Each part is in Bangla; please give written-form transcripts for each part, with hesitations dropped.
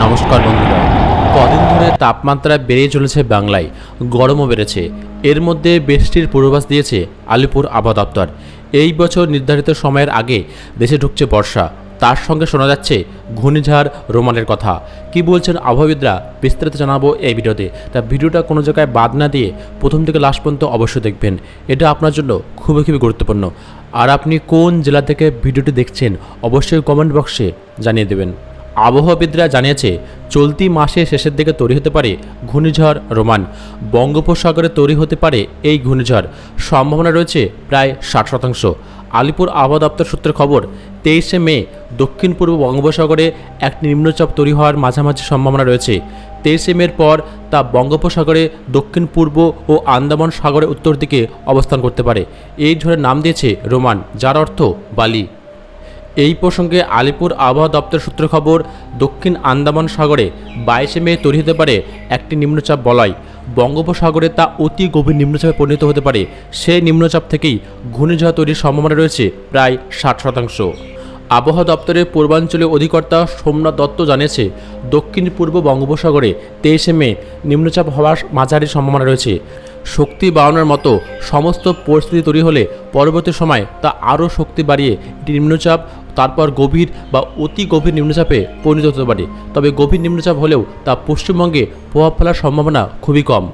নমস্কার বন্ধুরা। কদিন ধরে তাপমাত্রা বেড়ে চলেছে, বাংলায় গরমও বেড়েছে। এর মধ্যে বৃষ্টির পূর্বাভাস দিয়েছে আলিপুর আবহাওয়া দপ্তর। এই বছর নির্ধারিত সময়ের আগে দেশে ঢুকছে বর্ষা, তার সঙ্গে শোনা যাচ্ছে ঘূর্ণিঝড় রোমানের কথা। কি বলছেন আবহাওয়াবিদরা বিস্তারিত জানাবো এই ভিডিওতে। তা ভিডিওটা কোনো জায়গায় বাদ না দিয়ে প্রথম থেকে লাস্ট পর্যন্ত অবশ্যই দেখবেন, এটা আপনার জন্য খুবই গুরুত্বপূর্ণ। আর আপনি কোন জেলা থেকে ভিডিওটি দেখছেন অবশ্যই কমেন্ট বক্সে জানিয়ে দেবেন। আবহাওয়াবিদরা জানিয়েছে চলতি মাসের শেষের দিকে তৈরি হতে পারে ঘূর্ণিঝড় রোমান। বঙ্গোপসাগরে তৈরি হতে পারে এই ঘূর্ণিঝড়, সম্ভাবনা রয়েছে প্রায় 60%। আলিপুর আবহাওয়া দপ্তর সূত্রের খবর, 23শে মে দক্ষিণ পূর্ব বঙ্গোপসাগরে একটি নিম্নচাপ তৈরি হওয়ার মাঝামাঝি সম্ভাবনা রয়েছে। 23শে মের পর তা বঙ্গোপসাগরে দক্ষিণ পূর্ব ও আন্দামান সাগরের উত্তর দিকে অবস্থান করতে পারে। এই ঝড়ের নাম দিয়েছে রোমান, যার অর্থ বালি। এই প্রসঙ্গে আলিপুর আবহাওয়া দপ্তর সূত্র খবর, দক্ষিণ আন্দামান সাগরে 22শে মে তৈরি হতে পারে একটি নিম্নচাপ বলয়। বঙ্গোপসাগরে তা অতি গভীর নিম্নচাপে পরিণত হতে পারে। সেই নিম্নচাপ থেকেই ঘূর্ণিঝড় তৈরির সম্ভাবনা রয়েছে প্রায় 60%। আবহাওয়া দপ্তরের পূর্বাঞ্চলীয় অধিকর্তা সোমনাথ দত্ত জানিয়েছে, দক্ষিণ পূর্ব বঙ্গোপসাগরে 23শে মে নিম্নচাপ হওয়ার মাঝারি সম্ভাবনা রয়েছে। শক্তি বাড়ানোর মতো সমস্ত পরিস্থিতি তৈরি হলে পরবর্তী সময় তা আরও শক্তি বাড়িয়ে একটি নিম্নচাপ, তারপর গভীর বা অতি গভীর নিম্নচাপে পরিণত হতে পারে। তবে গভীর নিম্নচাপ হলেও তা পশ্চিমবঙ্গে প্রভাব ফেলার সম্ভাবনা খুবই কম।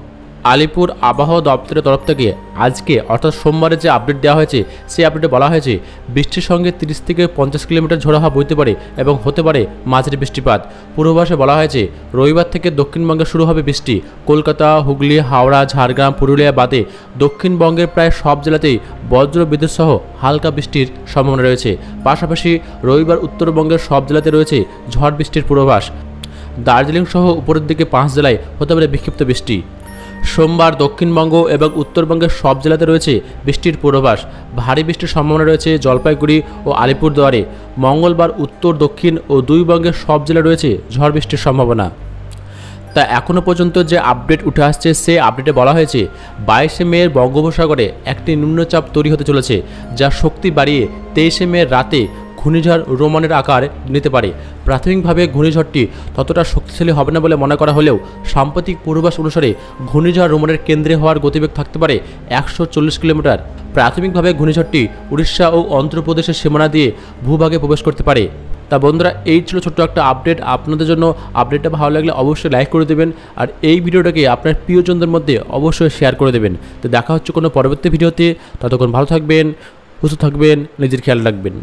আলিপুর আবহাওয়া দপ্তরের তরফ থেকে আজকে অর্থাৎ সোমবারে যে আপডেট দেওয়া হয়েছে, সেই আপডেটে বলা হয়েছে বৃষ্টির সঙ্গে 30 থেকে 50 কিলোমিটার ঝোড়ো হাওয়া বইতে পারে এবং হতে পারে মাঝারি বৃষ্টিপাত। পূর্বাভাসে বলা হয়েছে রবিবার থেকে দক্ষিণবঙ্গে শুরু হবে বৃষ্টি। কলকাতা, হুগলি, হাওড়া, ঝাড়গ্রাম, পুরুলিয়া বাদে দক্ষিণবঙ্গের প্রায় সব জেলাতেই বজ্র বিদ্যুৎ সহ হালকা বৃষ্টির সম্ভাবনা রয়েছে। পাশাপাশি রবিবার উত্তরবঙ্গের সব জেলাতে রয়েছে ঝড় বৃষ্টির পূর্বাভাস। দার্জিলিং সহ উপরের দিকে 5 জেলায় হতে পারে বিক্ষিপ্ত বৃষ্টি। সোমবার দক্ষিণবঙ্গ এবং উত্তরবঙ্গের সব জেলাতে রয়েছে বৃষ্টির পূর্বাভাস। ভারী বৃষ্টির সম্ভাবনা রয়েছে জলপাইগুড়ি ও আলিপুরদুয়ারে। মঙ্গলবার উত্তর, দক্ষিণ ও দুই বঙ্গের সব জেলায় রয়েছে ঝড় বৃষ্টির সম্ভাবনা। তা এখনও পর্যন্ত যে আপডেট উঠে আসছে, সে আপডেটে বলা হয়েছে 22শে মে বঙ্গোপসাগরে একটি নিম্নচাপ তৈরি হতে চলেছে, যা শক্তি বাড়িয়ে 23শে মে রাতে ঘূর্ণিঝড় রোমানের আকার নিতে পারে। প্রাথমিকভাবে ঘূর্ণিঝড়টি ততটা শক্তিশালী হবে না বলে মনে করা হলেও সাম্প্রতিক পূর্বাভাস অনুসারে ঘূর্ণিঝড় রোমানের কেন্দ্রে হওয়ার গতিবেগ থাকতে পারে 140 কিলোমিটার। প্রাথমিকভাবে ঘূর্ণিঝড়টি উড়িষ্যা ও অন্ধ্রপ্রদেশের সীমানা দিয়ে ভূভাগে প্রবেশ করতে পারে। তা বন্ধুরা, এই ছিল ছোট্ট একটা আপডেট আপনাদের জন্য। আপডেটটা ভালো লাগলে অবশ্যই লাইক করে দেবেন, আর এই ভিডিওটাকে আপনার প্রিয়জনদের মধ্যে অবশ্যই শেয়ার করে দেবেন। তো দেখা হচ্ছে কোনো পরবর্তী ভিডিওতে। ততক্ষণ ভালো থাকবেন, সুস্থ থাকবেন, নিজের খেয়াল রাখবেন।